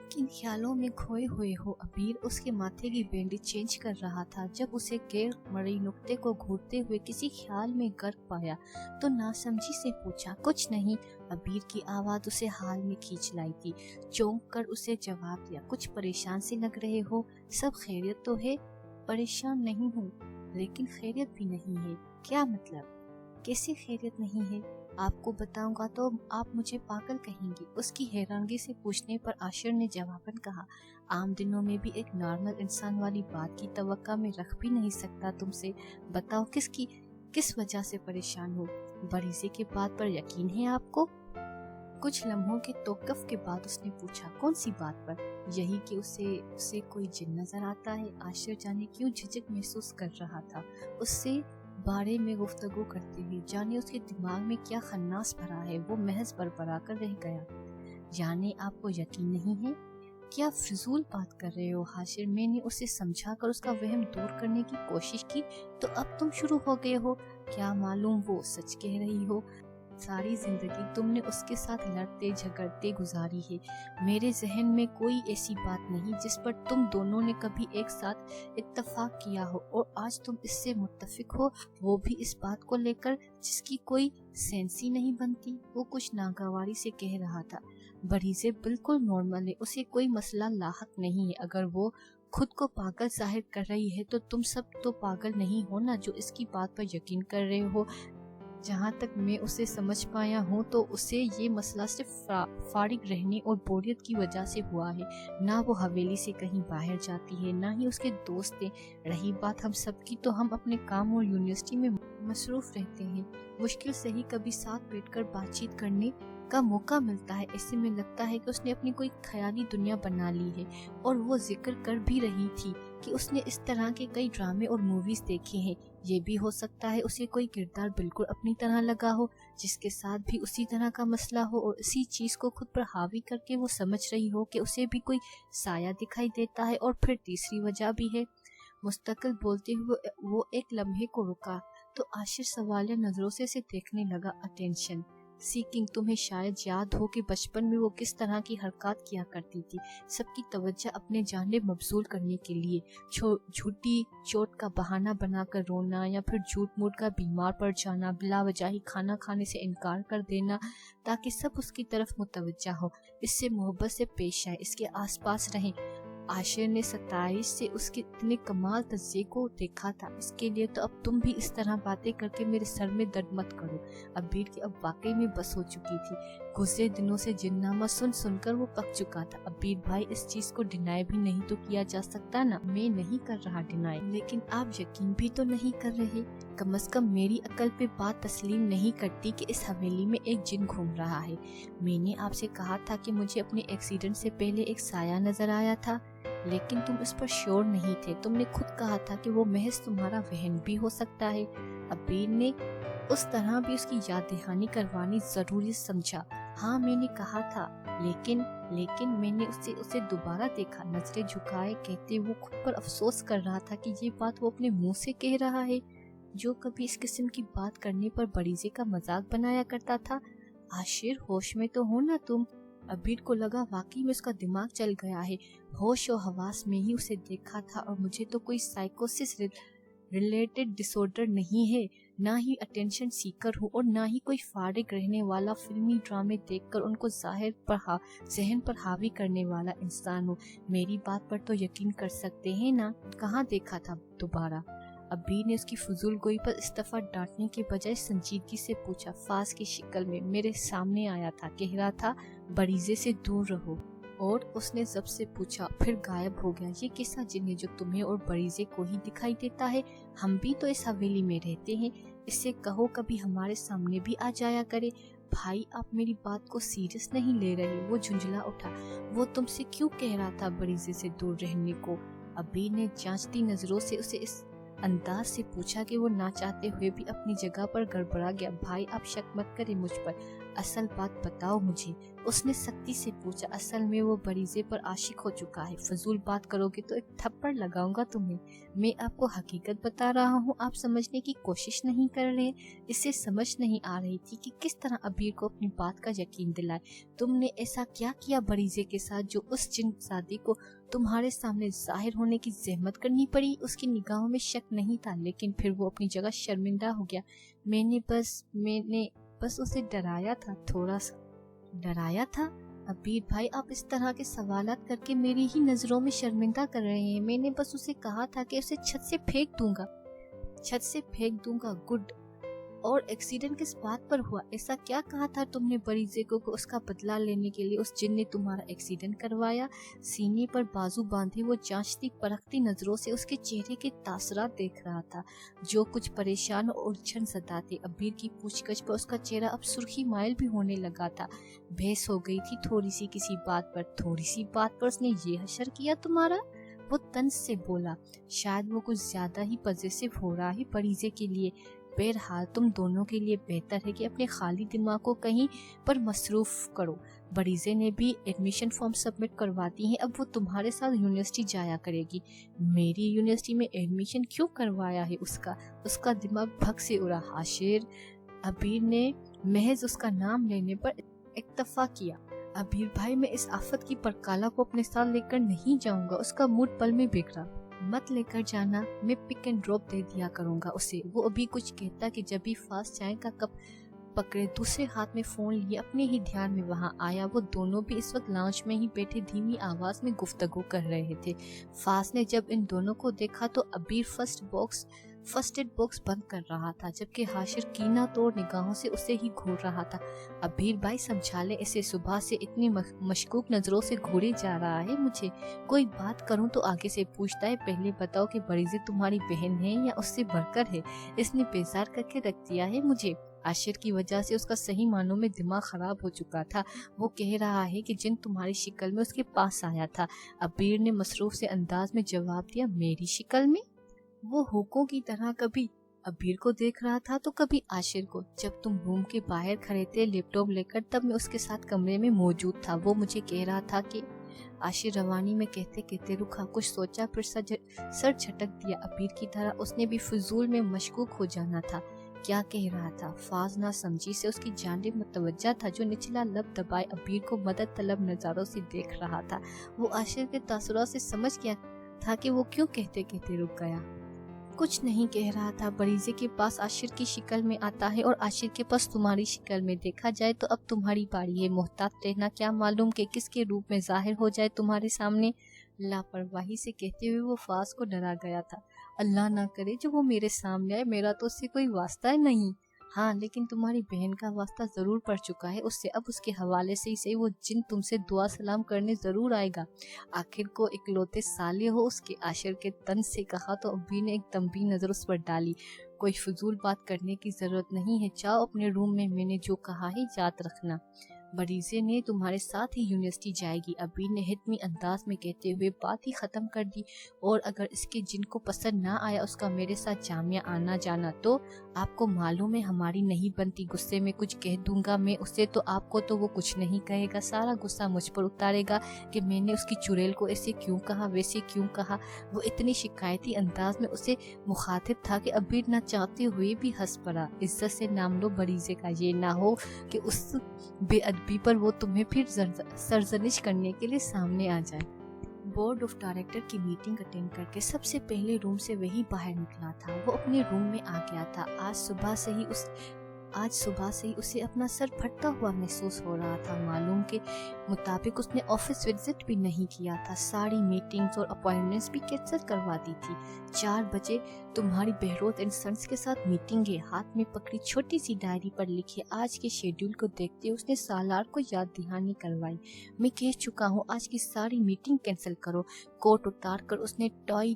किन ख्यालों में खोए हुए हो अबीर उसके माथे की बैंडेज चेंज कर रहा था जब उसे गैर मरी नुक्ते को घूरते हुए किसी ख्याल में गर्क पाया तो नासमझी से पूछा, कुछ नहीं। अबीर की आवाज उसे हाल में खींच लाई थी। चौंक कर उसे जवाब दिया, कुछ परेशान से लग रहे हो, सब खैरियत तो है? परेशान नहीं हूँ, लेकिन खैरियत भी नहीं है। क्या मतलब? कैसे खैरियत नहीं है? आपको बताऊंगा तो आप मुझे पागल कहेंगी। उसकी हैरानगी से पूछने पर आशिर ने जवाबन कहा, आम दिनों में भी एक नॉर्मल इंसान वाली बात की तवक्का में रख भी नहीं सकता तुमसे। बताओ किस वजह से परेशान हो? बरीज़े के बात पर यकीन है आपको? कुछ लम्हों के तौक़ुफ़ के बाद उसने पूछा, कौन सी बात पर? यही कि उसे कोई जिन नजर आता है। आशिर जाने क्यों झिझक महसूस कर रहा था उससे बारे में गुफ्तगू करते हुए। जाने उसके दिमाग में क्या खन्नास भरा है, वो महज बरबरा कर रह गया। जाने आपको यकीन नहीं है? क्या फिजूल बात कर रहे हो हाशिर? मैंने उसे समझा कर उसका वहम दूर करने की कोशिश की तो अब तुम शुरू हो गए हो। क्या मालूम वो सच कह रही हो। सारी जिंदगी तुमने उसके साथ लड़ते झगड़ते गुजारी है। मेरे जहन में कोई ऐसी बात नहीं जिस पर तुम दोनों ने कभी एक साथ इत्तफाक किया हो और आज तुम इससे मुत्तफिक हो, वो भी इस बात को लेकर जिसकी कोई सेंस ही नहीं बनती। वो कुछ नागवारी से कह रहा था। बरीज़े बिल्कुल नॉर्मल है, उसे कोई मसला लाहक नहीं है। अगर वो खुद को पागल जाहिर कर रही है तो तुम सब तो पागल नहीं हो ना, जो इसकी बात पर यकीन कर रहे हो। जहाँ तक मैं उसे समझ पाया हूँ तो उसे ये मसला सिर्फ फारिग रहने और बोरियत की वजह से हुआ है। ना वो हवेली से कहीं बाहर जाती है, ना ही उसके दोस्त हैं। रही बात हम सब की, तो हम अपने काम और यूनिवर्सिटी में मसरूफ रहते हैं। मुश्किल से ही कभी साथ बैठकर बातचीत करने का मौका मिलता है। ऐसे में लगता है कि उसने अपनी कोई ख्याली दुनिया बना ली है। और वो जिक्र कर भी रही थी कि उसने इस तरह के कई ड्रामे और मूवीज देखे हैं। ये भी हो सकता है उसे कोई किरदार बिल्कुल अपनी तरह लगा हो, जिसके साथ भी उसी तरह का मसला हो और इसी चीज को खुद पर हावी करके वो समझ रही हो कि उसे भी कोई साया दिखाई देता है। और फिर तीसरी वजह भी है। मुस्तकिल बोलते हुए वो एक लम्हे को रुका तो आशिर सवालिया नजरों से उसे देखने लगा। Attention seeking. तुम्हें शायद याद हो कि बचपन में वो किस तरह की हरकत किया करती थी, सबकी तवज्जो अपने जानिब मबसूल करने के लिए। झूठी चोट का बहाना बनाकर रोना या फिर झूठ मूठ का बीमार पड़ जाना, बिला वजह ही खाना खाने से इनकार कर देना ताकि सब उसकी तरफ मुतवज्जा हो, इससे मोहब्बत से पेश आए, इसके आसपास रहें। आशिर ने 27 से उसके इतने कमाल तज्ज़िये को देखा था। इसके लिए तो अब तुम भी इस तरह बातें करके मेरे सर में दर्द मत करो। अबीर की अब वाकई में बस हो चुकी थी। गुज़रे दिनों से जिन्नामा सुन सुनकर वो पक चुका था। अबीर भाई, इस चीज को डिनाई भी नहीं तो किया जा सकता ना। मैं नहीं कर रहा डिनाई, लेकिन आप यकीन भी तो नहीं कर रहे। कम से कम मेरी अकल पे बात तस्लीम नहीं करती कि इस हवेली में एक जिन घूम रहा है। मैंने आपसे कहा था कि मुझे अपने एक्सीडेंट से पहले एक साया नजर आया था, लेकिन तुम इस पर श्योर नहीं थे। तुमने खुद कहा था कि वो महज तुम्हारा वहम भी हो सकता है। अबीर ने उस तरह भी उसकी याद दहानी करवानी जरूरी समझा। हाँ, मैंने कहा था, लेकिन मैंने उसे दोबारा देखा। नजरें झुकाए कहते वो खुद पर अफसोस कर रहा था कि ये बात वो अपने मुंह से कह रहा है, जो कभी इस किस्म की बात करने पर बरीज़े का मजाक बनाया करता था। आशिर, होश में तो हो ना तुम? अबीर को लगा वाकई में उसका दिमाग चल गया है। होश और हवास में ही उसे देखा था और मुझे तो कोई साइकोसिस रिलेटेड डिसऑर्डर नहीं है, ना ही अटेंशन सीकर हूँ और ना ही कोई फारिग रहने वाला फिल्मी ड्रामे देखकर उनको जहन पर हावी करने वाला इंसान हूँ। मेरी बात पर तो यकीन कर सकते हैं ना? कहाँ देखा था दोबारा? अबीर ने उसकी फजूल गोई पर इस दफा डांटने के बजाय संजीदगी से पूछा। फास की शक्ल में मेरे सामने आया था, कह रहा था बरीज़े से दूर रहो। और उसने जब से पूछा फिर गायब हो गया। ये कैसा जिन है जो तुम्हें और बरीज़े को ही दिखाई देता है? हम भी तो इस हवेली में रहते हैं। इससे कहो कभी हमारे सामने भी आ जाया करे। भाई, आप मेरी बात को सीरियस नहीं ले रहे। वो झुंझला उठा। वो तुमसे क्यों कह रहा था बरीज़े से दूर रहने को? अबीर ने जांचती नजरों से उसे इस अंदाज से पूछा कि वो ना चाहते हुए भी अपनी जगह पर गड़बड़ा गया। भाई, आप शक मत करें मुझ पर। असल बात बताओ मुझे, उसने सख्ती से पूछा। असल में वो बरीजे पर आशिक हो चुका है। फजूल बात करोगे तो एक थप्पड़ लगाऊंगा तुम्हें। मैं आपको हकीकत बता रहा हूँ, आप समझने की कोशिश नहीं कर रहे। इसे समझ नहीं आ रही थी कि किस तरह अबीर को अपनी बात का यकीन दिलाए। तुमने ऐसा क्या किया बरीजे के साथ जो उस जिनसादी को तुम्हारे सामने जाहिर होने की जहमत करनी पड़ी? उसकी निगाहों में शक नहीं था, लेकिन फिर वो अपनी जगह शर्मिंदा हो गया। मैंने बस उसे डराया था, थोड़ा सा। डराया था? अबीर भाई, आप इस तरह के सवालात करके मेरी ही नजरों में शर्मिंदा कर रहे हैं। मैंने बस उसे कहा था कि उसे छत से फेंक दूंगा। गुड। और एक्सीडेंट किस बात पर हुआ? ऐसा क्या कहा था तुमने बरीजे को उसका बदला लेने के लिए उस जिन ने तुम्हारा एक्सीडेंट करवाया? सीने पर बाजू बांधे वो जांचती परखती नजरों से उसके चेहरे के तासरात देख रहा था, जो कुछ परेशान और उलझन सदा थे। अबीर की पूछगछ पर उसका चेहरा अब सुर्खी माइल भी होने लगा था। बहस हो गई थी थोड़ी सी बात पर उसने ये हशर किया तुम्हारा? वो तंज से बोला। शायद वो कुछ ज्यादा ही पॉजिटिव हो रहा है बरीजे के लिए। बहरहाल तुम दोनों के लिए बेहतर है कि अपने खाली दिमाग को कहीं पर मसरूफ करो। बरीजे ने भी एडमिशन फॉर्म सबमिट करवा दी है, अब वो तुम्हारे साथ यूनिवर्सिटी जाया करेगी। मेरी यूनिवर्सिटी में एडमिशन क्यों करवाया है उसका दिमाग भग से उड़ा। हाशिर, अबीर ने महज उसका नाम लेने पर इक्तफा किया। अबीर भाई, मैं इस आफत की परकाला को अपने साथ लेकर नहीं जाऊंगा। उसका मूड पल में बिगड़ा। मत लेकर जाना, मैं पिक एंड ड्रॉप दे दिया करूंगा उसे। वो अभी कुछ कहता कि जब भी फास्ट चाय का कप पकड़े, दूसरे हाथ में फोन लिए अपने ही ध्यान में वहां आया। वो दोनों भी इस वक्त लाउंज में ही बैठे धीमी आवाज में गुफ्तगू कर रहे थे। फास्ट ने जब इन दोनों को देखा तो अबीर फर्स्ट एड बॉक्स बंद कर रहा था, जबकि हाशिर कीना तोड़ निगाहों से उसे ही घूर रहा था। अबीर भाई, समझा ले इसे, सुबह से इतनी मशकूक नजरों से घूरे जा रहा है मुझे। कोई बात करूं तो आगे से पूछता है। पहले बताओ कि बरीजे तुम्हारी बहन है या उससे बढ़कर है? इसने बेजार करके रख दिया है मुझे। आशिर की वजह से उसका सही मानों में दिमाग खराब हो चुका था। वो कह रहा है कि जिन तुम्हारी शिकल में उसके पास आया था। अबीर ने मसरूफ से अंदाज में जवाब दिया। मेरी शिकल में? वो हुकों की तरह कभी अबीर को देख रहा था तो कभी आशिर को। जब तुम रूम के बाहर खड़े थे लैपटॉप लेकर, तब मैं उसके साथ कमरे में मौजूद था। वो मुझे कह रहा था कि आशिर रवानी में कहते कहते रुका, कुछ सोचा, फिर सर झटक दिया। अबीर की तरह उसने भी फजूल में मशकूक हो जाना था। क्या कह रहा था? फाज ना समझी से उसकी जानिब मुतवज्जा था, जो निचला लब दबाए अबीर को मदद तलब नजारों से देख रहा था। वो आशिर के तासुरात से समझ गया था कि वो क्यों कहते कहते रुक गया। कुछ नहीं कह रहा था। बरीजे के पास आशिर की शिकल में आता है और आशिर के पास तुम्हारी शिकल में। देखा जाए तो अब तुम्हारी बारी है। मोहतात रहना, क्या मालूम कि किसके रूप में जाहिर हो जाए तुम्हारे सामने। लापरवाही से कहते हुए वो फास को डरा गया था। अल्लाह ना करे जो वो मेरे सामने आए, मेरा तो उससे कोई वास्ता नहीं। हाँ, लेकिन तुम्हारी बहन का वास्ता जरूर पड़ चुका है उससे। अब उसके हवाले से ही सही, वो जिन तुमसे दुआ सलाम करने जरूर आएगा। आखिर को इकलौते साले हो उसके। आशिर के तन से कहा तो अब्बी ने एक तंबी नजर उस पर डाली। कोई फजूल बात करने की जरूरत नहीं है, जाओ अपने रूम में, मैंने जो कहा है याद रखना। बरीजे ने तुम्हारे साथ ही यूनिवर्सिटी जाएगी, अबीर ने हितमी अंदाज में कहते हुए बात ही खत्म कर दी। और अगर इसके जिनको पसंद ना आया उसका मेरे साथ जामिया आना जाना, तो आपको मालूम है हमारी नहीं बनती। गुस्से में कुछ कह दूंगा मैं उसे तो आपको तो वो कुछ नहीं कहेगा, सारा गुस्सा मुझ पर उतारेगा कि मैंने उसकी चुड़ैल को ऐसे क्यों कहा, वैसे क्यों कहा। वो इतनी शिकायती अंदाज में उसे मुखातिब था कि अबीर न चाहते हुए भी हंस पड़ा। इज्जत से नाम लो बरीजे का, ये ना हो कि उस बेअदबी पर वो तुम्हें फिर सरजनिश करने के लिए सामने आ जाए। बोर्ड ऑफ डायरेक्टर की मीटिंग अटेंड करके सबसे पहले रूम से वही बाहर निकला था। वो अपने रूम में आ गया था। आज सुबह से ही उसे अपना सर फटता हुआ महसूस हो रहा था। मालूम के मुताबिक उसने ऑफिस विजिट भी नहीं किया था। सारी मीटिंग्स और अपॉइंटमेंट्स भी कैंसिल करवा दी थी। 4 बजे तुम्हारी बहरोत एंड सन्स के साथ मीटिंग है। हाथ में पकड़ी छोटी सी डायरी पर लिखे आज के शेड्यूल को देखते उसने सालार को याद दहानी करवाई। मैं कह चुका हूँ आज की सारी मीटिंग कैंसिल करो। कोट उतार कर उसने टॉय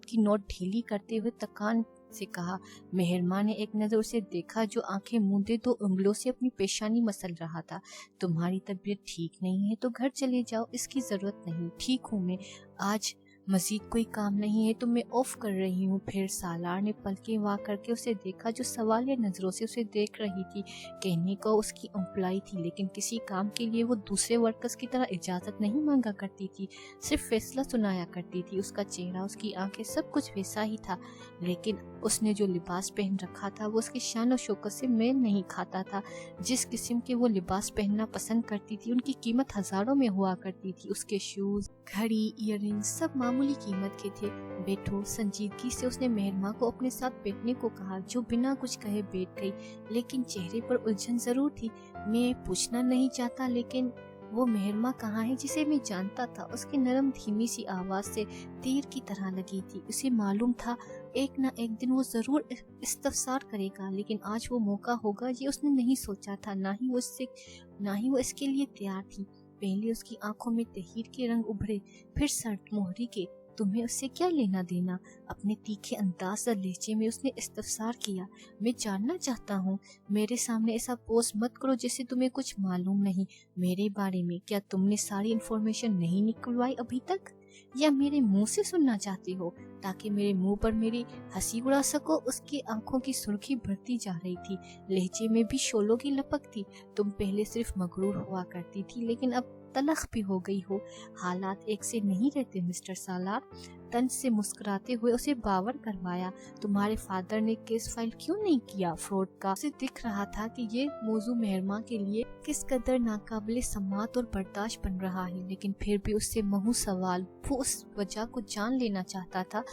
की नोट ढीली करते हुए तकान से कहा। मेहरमा ने एक नजर उसे देखा, जो आंखें मूंदे 2 उंगलियों से अपनी पेशानी मसल रहा था। तुम्हारी तबीयत ठीक नहीं है तो घर चले जाओ, इसकी जरूरत नहीं। ठीक हूँ मैं, आज मजीद कोई काम नहीं है तो मैं ऑफ कर रही हूँ। फिर सालार ने पलकें वार करके उसे देखा, जो सवालिया नजरों से उसे देख रही थी। कहने को उसकी एम्प्लॉय थी, लेकिन किसी काम के लिए वो दूसरे वर्कर्स की तरह इजाजत नहीं मांगा करती थी, सिर्फ फैसला सुनाया करती थी। उसका चेहरा, उसकी आंखें, सब कुछ वैसा ही था, लेकिन उसने जो लिबास पहन रखा था वो उसकी शान और शौकत से मेल नहीं खाता था। जिस किस्म के वो लिबास पहनना पसंद करती थी उनकी कीमत हजारों में हुआ करती थी। उसके शूज, घड़ी, ईयररिंग्स सब मामूली कीमत के थे। बैठो। संजीदगी से उसने मेहरमा को अपने साथ बैठने को कहा, जो बिना कुछ कहे बैठ गई, लेकिन चेहरे पर उलझन जरूर थी। मैं पूछना नहीं चाहता, लेकिन वो मेहरमा कहाँ है जिसे मैं जानता था? उसकी नरम धीमी सी आवाज से तीर की तरह लगी थी। उसे मालूम था एक न एक दिन वो जरूर इस्तफसार करेगा, लेकिन आज वो मौका होगा, ये उसने नहीं सोचा था। ना ही वो इसके लिए तैयार थी। पहले उसकी आंखों में तहीर के रंग उभरे, फिर सर्द मोहरी के। तुम्हें उससे क्या लेना देना? अपने तीखे अंदाज और लहजे में उसने इस्तफसार किया। मैं जानना चाहता हूँ। मेरे सामने ऐसा पोज मत करो जैसे तुम्हें कुछ मालूम नहीं मेरे बारे में। क्या तुमने सारी इन्फॉर्मेशन नहीं निकलवाई अभी तक, या मेरे मुंह से सुनना चाहते हो ताकि मेरे मुंह पर मेरी हंसी उड़ा सको? उसकी आंखों की सुर्खी बढ़ती जा रही थी, लहजे में भी शोलों की लपक थी। तुम पहले सिर्फ मगरूर हुआ करती थी, लेकिन अब तलख भी हो गई हो। हालात एक से नहीं रहते मिस्टर सालार। तंज से मुस्कुराते हुए उसे बावर करवाया। तुम्हारे फादर ने केस फाइल क्यों नहीं किया फ्रॉड का? उसे दिख रहा था कि ये मौजू मेहरमा के लिए किस कदर नाकाबिले समात और बर्दाश्त बन रहा है, लेकिन फिर भी उससे महू सवाल, वो उस वजह को जान लेना चाहता था।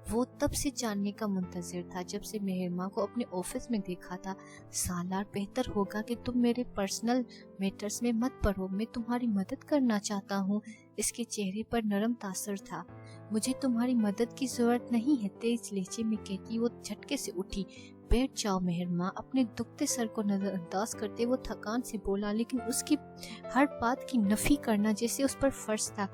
वो तब से जानने का मुंतजिर था जब से मेहरमा को अपने ऑफिस में देखा था। सालार, बेहतर होगा कि तुम मेरे पर्सनल मैटर्स में मत पढ़ो, मैं तुम्हारी मदद करना चाहता हूँ। इसके चेहरे पर नरम तासर था। मुझे तुम्हारी मदद की जरूरत नहीं है, तेज लहजे में कहती वो झटके से उठी। बैठ जाओ मेहरमा। अपने दुखते सर को नजरअंदाज करते वो थकान से बोला, लेकिन उसकी हर बात की नफी करना जैसे उस पर फर्ज था।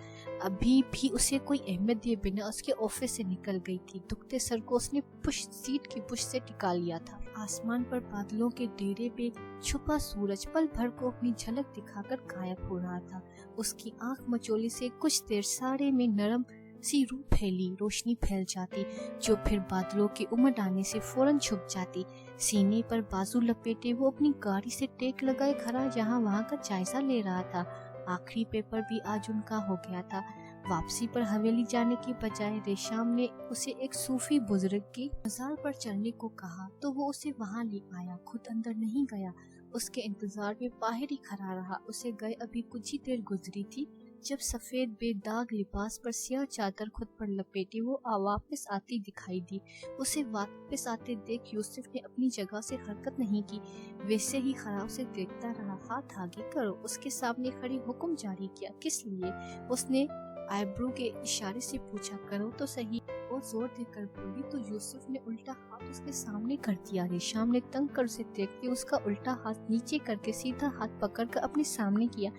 अभी भी उसे कोई अहमियत दिए बिना उसके ऑफिस से निकल गई थी। दुखते सर को उसने सीट की पुश से टिका लिया था। आसमान पर बादलों के डेरे पे छुपा सूरज पल भर को अपनी झलक दिखाकर गायब हो रहा था। उसकी आंख मचोली से कुछ देर सारे में नरम सी रूह फैली रोशनी फैल जाती, जो फिर बादलों के उमड़ आने से फौरन छुप जाती। सीने पर बाजू लपेटे वो अपनी गाड़ी से टेक लगाए खड़ा यहाँ वहाँ का जायजा ले रहा था। आखिरी पेपर भी आज उनका हो गया था। वापसी पर हवेली जाने की बजाय रेशाम ने उसे एक सूफी बुजुर्ग की मजार पर चलने को कहा, तो वो उसे वहाँ ले आया, खुद अंदर नहीं गया। उसके इंतजार में बाहर ही खड़ा रहा। उसे गए अभी कुछ ही देर गुजरी थी जब सफेद बेदाग लिबास पर सियाह चादर खुद पर लपेटी वो वापस आती दिखाई दी। उसे वापस आते देख यूसुफ ने अपनी जगह से हरकत नहीं की, वैसे ही खराब से देखता रहा। हाथ आगे करो, उसके सामने खड़ी हुक्म जारी किया। किस लिए? उसने आईब्रो के इशारे से पूछा। करो तो सही, वो जोर देकर बोली तो यूसुफ ने उल्टा हाथ उसके सामने कर दिया। रेशाम ने तंग कर उसे देखते उसका उल्टा हाथ नीचे करके सीधा हाथ पकड़कर अपने सामने किया।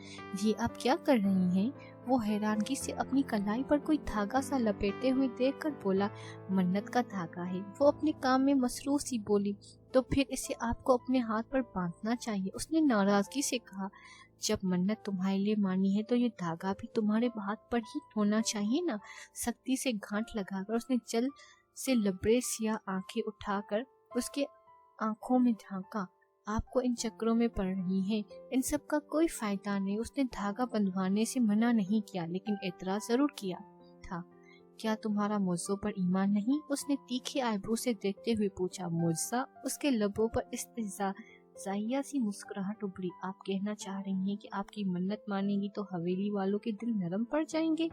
ये आप क्या कर रही हैं? वो हैरानगी से अपनी कलाई पर कोई धागा सा लपेटे हुए देखकर बोला, मन्नत का धागा है। वो अपने काम में मसरूफ सी बोली, तो फिर इसे आपको अपने हाथ पर बांधना चाहिए। उसने नाराजगी से कहा, जब मन्नत तुम्हारे लिए मानी है तो ये धागा भी तुम्हारे हाथ पर ही होना चाहिए ना। सख्ती से गांठ लगाकर उसने जल से लबड़े सियाह आंखें उठाकर उसके आंखों में झांका। आपको इन चक्करों में पड़ रही हैं, इन सब का कोई फायदा नहीं। उसने धागा बंधवाने से मना नहीं किया, लेकिन एतराज जरूर किया था। क्या तुम्हारा मुझों पर ईमान नहीं? उसने तीखे आईब्रो से देखते हुए पूछा। मुझसा? उसके लबों पर जाहिया सी मुस्कुराहट उभरी। आप कहना चाह रही हैं कि आपकी मन्नत मानेंगी तो हवेली वालों के दिल नरम पड़ जाएंगे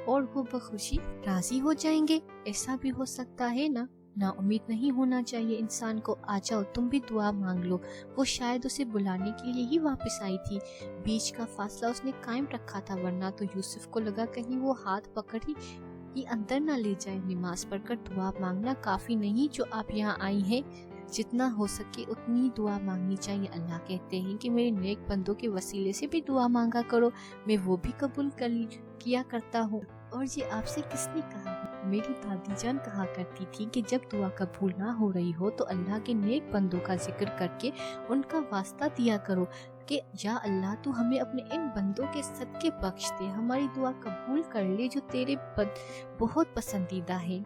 और वो बखुशी राजी हो जाएंगे? ऐसा भी हो सकता है ना? ना उम्मीद नहीं होना चाहिए इंसान को। आ जाओ, तुम भी दुआ मांग लो। वो शायद उसे बुलाने के लिए ही वापस आई थी। बीच का फासला उसने कायम रखा था, वरना तो यूसुफ को लगा कहीं वो हाथ पकड़ ही अंदर न ले जाए। नमाज पढ़कर दुआ मांगना काफी नहीं जो आप यहाँ आई हैं, जितना हो सके उतनी दुआ मांगनी चाहिए। अल्लाह कहते हैं कि मेरे नेक बंदों के वसीले से भी दुआ मांगा करो, मैं वो भी कबूल किया करता हूँ। और ये आपसे किसने कहा? मेरी दादी जान कहा करती थी कि जब दुआ कबूल ना हो रही हो तो अल्लाह के नेक बंदों का जिक्र करके उनका वास्ता दिया करो। کہ یا اللہ تو ہمیں اپنے ان بندوں کے صدقے بخش دے، ہماری دعا قبول کر لے جو تیرے بہت پسندیدہ ہے۔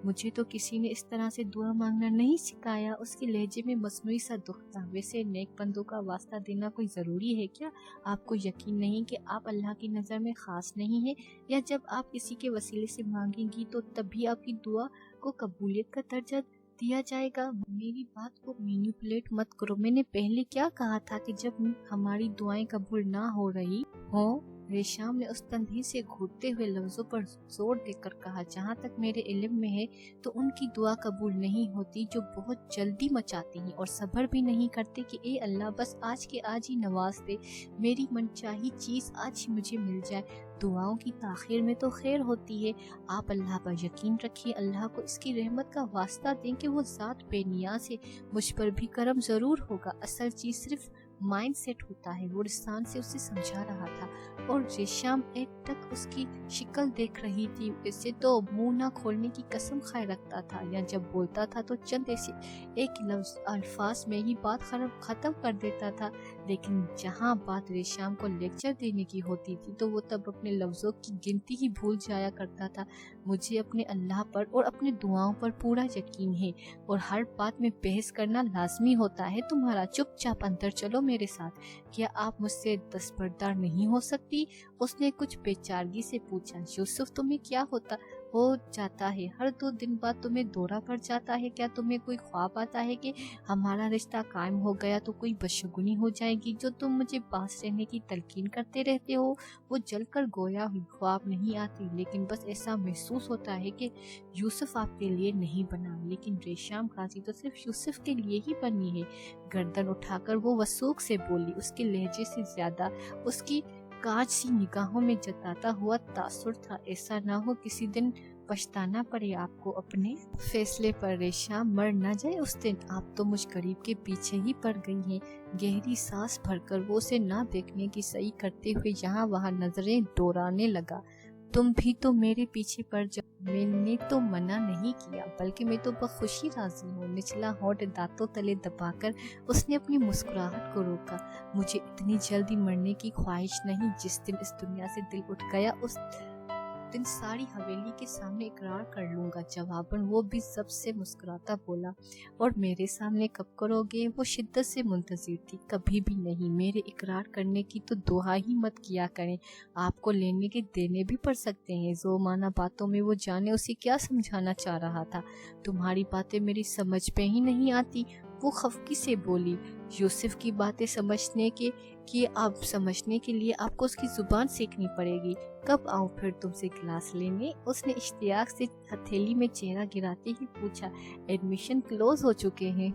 مجھے تو کسی نے اس طرح سے دعا مانگنا نہیں سکھایا۔ اس کے لہجے میں مصنوعی سا دکھ تھا۔ ویسے نیک بندوں کا واسطہ دینا کوئی ضروری ہے کیا؟ آپ کو یقین نہیں کہ آپ اللہ کی نظر میں خاص نہیں ہیں؟ یا جب آپ کسی کے وسیلے سے مانگیں گی تو تب بھی آپ کی دعا کو قبولیت کا درجہ دیا جائے گا؟ میری بات کو مینیپولیٹ مت کرو۔ میں نے پہلے کیا کہا تھا کہ جب ہماری دعائیں قبول نہ ہو رہی ہوں؟ ریشام نے اس تندھی سے گھوٹتے ہوئے لفظوں پر زور دے کر کہا، جہاں تک میرے علم میں ہے تو ان کی دعا قبول نہیں ہوتی جو بہت جلدی مچاتے ہیں اور صبر بھی نہیں کرتے کہ اے اللہ بس آج کے آج ہی نواز دے، میری منچاہی چیز آج ہی مجھے مل جائے۔ دعاؤں کی تاخیر میں تو خیر ہوتی ہے۔ آپ اللہ پر یقین رکھیں، اللہ کو اس کی رحمت کا واسطہ دیں کہ وہ ذات بے نیاز ہے، مجھ پر بھی کرم ضرور ہوگا۔ اصل چیز صرف مائنڈ سیٹ ہوتا ہے، وہ رسان سے اسے سمجھا رہا تھا اور ریشام ایک ٹک اس کی شکل دیکھ رہی تھی۔ اسے تو منہ نہ کھولنے کی قسم کھائے رکھتا تھا، یا جب بولتا تھا تو چند ایسے ایک الفاظ میں ہی بات ختم کر دیتا تھا، لیکن جہاں بات ریشام کو لیکچر دینے کی ہوتی تھی تو وہ تب اپنے لفظوں کی گنتی ہی بھول جایا کرتا تھا۔ مجھے اپنے اللہ پر اور اپنے دعاؤں پر پورا یقین ہے اور ہر بات میں بحث کرنا لازمی ہوتا ہے تمہارا۔ چپ چاپ اندر چلو میرے ساتھ، کیا آپ مجھ سے دستبردار نہیں ہو سکتی؟ اس نے کچھ بے چارگی سے پوچھا۔ یوسف تمہیں کیا ہو جاتا ہے؟ ہر 2 دن بعد تمہیں دورہ پڑ جاتا ہے؟ کیا تمہیں کوئی خواب آتا ہے کہ ہمارا رشتہ قائم ہو گیا تو کوئی بدشگونی ہو جائے گی جو تم مجھے پاس رہنے کی تلقین کرتے رہتے ہو؟ وہ جل کر گویا ہوئی، خواب نہیں آتی، لیکن بس ایسا محسوس ہوتا ہے کہ یوسف آپ کے لیے نہیں بنا، لیکن ریشام قاضی تو صرف یوسف کے لیے ہی بنی ہے۔ گردن اٹھا کر وہ وثوق سے بولی، اس کے لہجے سے زیادہ اس کی کاج سی نگاہوں میں جتاتا ہوا تاثر تھا۔ ایسا نہ ہو کسی دن پچھتانا پڑے آپ کو اپنے فیصلے پر۔ ریشام مر نہ جائے اس دن، آپ تو مجھ غریب کے پیچھے ہی پڑ گئی ہیں۔ گہری سانس بھر کر وہ اسے نہ دیکھنے کی صحیح کرتے ہوئے یہاں وہاں نظریں دوڑانے لگا۔ تم بھی تو میرے پیچھے پڑ جاؤ، میں نے تو منع نہیں کیا، بلکہ میں تو بخوشی راضی ہوں۔ نچلا ہونٹ دانتوں تلے دبا کر اس نے اپنی مسکراہٹ کو روکا۔ مجھے اتنی جلدی مرنے کی خواہش نہیں۔ جس دن اس دنیا سے دل اٹھ گیا اس دن ساری حویلی کے سامنے اقرار کر لوں گا۔ جواباً وہ بھی سب سے مسکراتا بولا، اور میرے سامنے کب کرو گے؟ وہ شدت سے منتظر تھی۔ کبھی بھی نہیں۔ میرے اقرار کرنے کی تو دعا ہی مت کیا کریں، آپ کو لینے کے دینے بھی پڑ سکتے ہیں۔ زومانہ باتوں میں وہ جانے اسے کیا سمجھانا چاہ رہا تھا۔ تمہاری باتیں میری سمجھ پہ ہی نہیں آتی، وہ خفگی سے بولی۔ یوسف کی باتیں سمجھنے کے لیے آپ کو اس کی زبان سیکھنی پڑے گی۔ کب آؤں پھر تم سے گلاس لینے؟ اس نے اشتیاق سے ہتھیلی میں چہرہ گراتے ہی پوچھا۔ ایڈمیشن کلوز ہو چکے ہیں،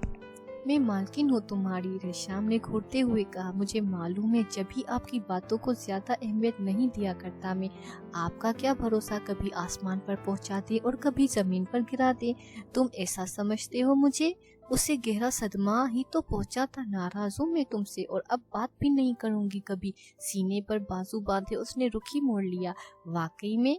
میں مالکن ہوں تمہاری، ریشام نے گھورتے ہوئے کہا۔ مجھے معلوم ہے، جب ہی آپ کی باتوں کو زیادہ اہمیت نہیں دیا کرتا میں۔ آپ کا کیا بھروسہ کبھی آسمان پر پہنچا دے اور کبھی زمین پر گرا دے؟ تم ایسا سمجھتے ہو مجھے؟ اسے گہرا صدمہ ہی تو پہنچا تھا۔ ناراض ہوں میں تم سے اور اب بات بھی نہیں کروں گی کبھی۔ سینے پر بازو باندھے اس نے رخ ہی موڑ لیا۔ واقعی میں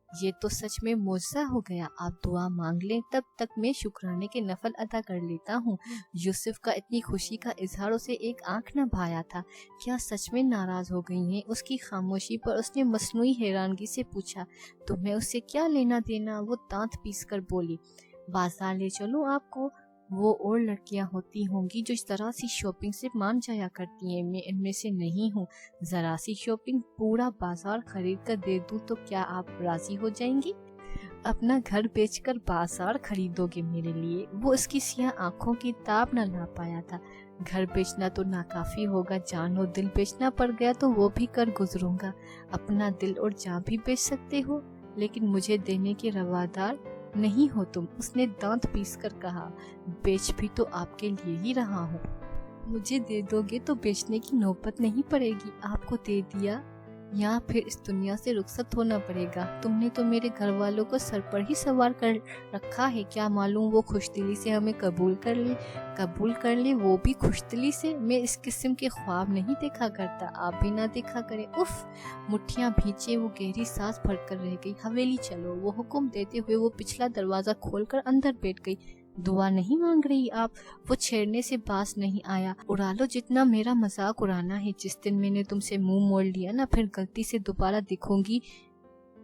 یہ تو سچ میں معجزہ ہو گیا۔ آپ دعا مانگ لیں، تب تک میں شکرانے کے نفل ادا کر لیتا ہوں۔ یوسف کا اتنی خوشی کا اظہار اسے ایک آنکھ نہ بھایا تھا۔ کیا سچ میں ناراض ہو گئی ہیں؟ اس کی خاموشی پر اس نے مصنوعی حیرانگی سے پوچھا۔ تمہیں اس سے کیا لینا دینا؟ وہ دانت پیس کر بولی۔ بازار لے چلوں آپ کو؟ وہ اور لڑکیاں ہوتی ہوں گی جو ذرا سی شاپنگ سے مان جایا کرتی ہیں، میں ان میں سے نہیں ہوں۔ ذرا سی شاپنگ، پورا بازار خرید کر دے دوں تو کیا آپ راضی ہو جائیں گی؟ اپنا گھر بیچ کر بازار خریدو گے میرے لیے؟ وہ اس کی سیاہ آنکھوں کی تاب نہ لا پایا تھا۔ گھر بیچنا تو ناکافی ہوگا، جان و دل بیچنا پڑ گیا تو وہ بھی کر گزروں گا۔ اپنا دل اور جان بھی بیچ سکتے ہو، لیکن مجھے دینے کے روادار نہیں ہو تم، اس نے دانت پیس کر کہا۔ بیچ بھی تو آپ کے لیے ہی رہا ہوں، مجھے دے دو گے تو بیچنے کی نوبت نہیں پڑے گی۔ آپ کو دے دیا یا پھر اس دنیا سے رخصت ہونا پڑے گا۔ تم نے تو میرے گھر والوں کو سر پر ہی سوار کر رکھا ہے، کیا معلوم وہ خوش دلی سے ہمیں قبول کر لے، وہ بھی خوش دلی سے۔ میں اس قسم کے خواب نہیں دیکھا کرتا، آپ بھی نہ دیکھا کریں۔ اف، مٹھیاں بھینچے وہ گہری سانس بھر کر رہ گئی۔ حویلی چلو، وہ حکم دیتے ہوئے وہ پچھلا دروازہ کھول کر اندر بیٹھ گئی۔ दुआ नहीं मांग रही आप? वो छेड़ने से बाज नहीं आया। उड़ा लो जितना मेरा मजाक उड़ाना है। जिस दिन मैंने तुमसे मुंह मोड़ लिया ना, फिर गलती से दोबारा दिखूंगी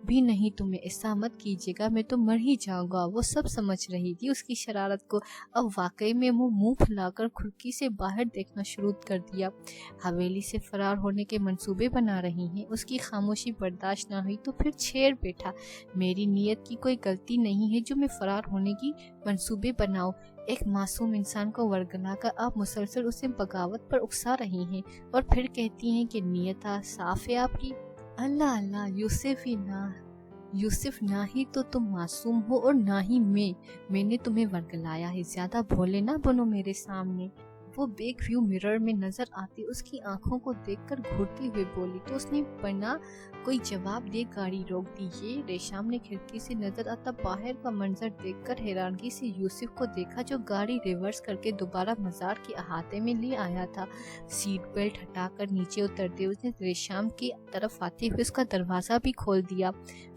भी नहीं तुम्हें। ऐसा मत कीजिएगा, मैं तो मर ही जाऊंगा। वो सब समझ रही थी उसकी शरारत को। अब वाकई में वो मुंह फुलाकर खिड़की से बाहर देखना शुरू कर दिया। हवेली से फरार होने के मंसूबे बना रही हैं। उसकी खामोशी बर्दाश्त ना हुई तो फिर छेड़ बैठा। मेरी नीयत की कोई गलती नहीं है जो मैं फरार होने की मंसूबे बनाऊं। एक मासूम इंसान को वर्गला कर आप मुसलसल उसे बगावत पर उकसा रही हैं और फिर कहती हैं कि नीयत साफ है आपकी। अल्लाह अल्लाह, यूसुफ ना ही तो तुम मासूम हो और ना ही मैंने तुम्हें वर्गलाया है। ज्यादा भोले ना बनो मेरे सामने। वो बैक व्यू मिरर में नजर आती उसकी आंखों को देखकर घूरते हुए बोली तो उसने बिना कोई जवाब दे गाड़ी रोक दी। ये रेशम ने खिड़की से नजर आता बाहर का मंजर देखकर हैरानगी से यूसुफ को देखा, जो गाड़ी रिवर्स करके दोबारा मजार के अहाते में ले आया था। सीट बेल्ट हटाकर नीचे उतरते उसने रेशम की तरफ आते हुए उसका दरवाजा भी खोल दिया।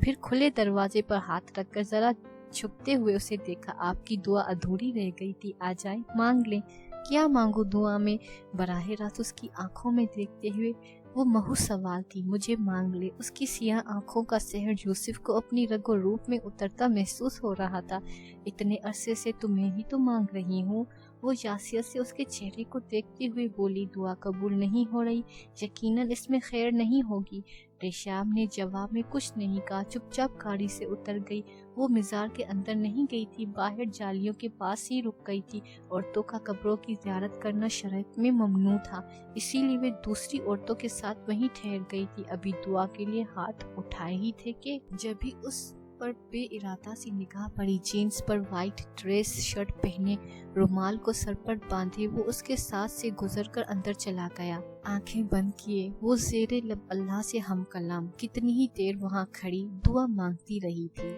फिर खुले दरवाजे पर हाथ रखकर जरा छुपते हुए उसे देखा। आपकी दुआ अधूरी रह गई थी, आ जाए मांग लें। क्या मांगू दुआ में? बराह रास्त उसकी आंखों में देखते हुए वो महूस सवाल थी। मुझे मांग ले। उसकी सियाह आंखों का सहर यूसुफ को अपनी रगो रूप में उतरता महसूस हो रहा था। इतने अरसे से तुम्हें ही तो मांग रही हूँ। वो यासियत से उसके चेहरे को देखते हुए बोली, दुआ कबूल नहीं हो रही? यकीनन इसमें खैर नहीं होगी। रेशम ने जवाब में कुछ नहीं कहा, चुपचाप गाड़ी से उतर गई। वो मज़ार के अंदर नहीं गई थी, बाहर जालियों के पास ही रुक गई थी। औरतों का कब्रों की ज़ियारत करना शरीयत में ममनू था, इसीलिए वे दूसरी औरतों के साथ वहीं ठहर गई थी। अभी दुआ के लिए हाथ उठाए ही थे कि जब भी उस पर बेइरादा सी निगाह पड़ी। जीन्स पर वाइट ड्रेस शर्ट पहने, रुमाल को सर पर बांधे वो उसके साथ से गुजरकर अंदर चला गया। आंखें बंद किए वो ज़ेरे लब अल्लाह से हम कलाम कितनी ही देर वहाँ खड़ी दुआ मांगती रही थी।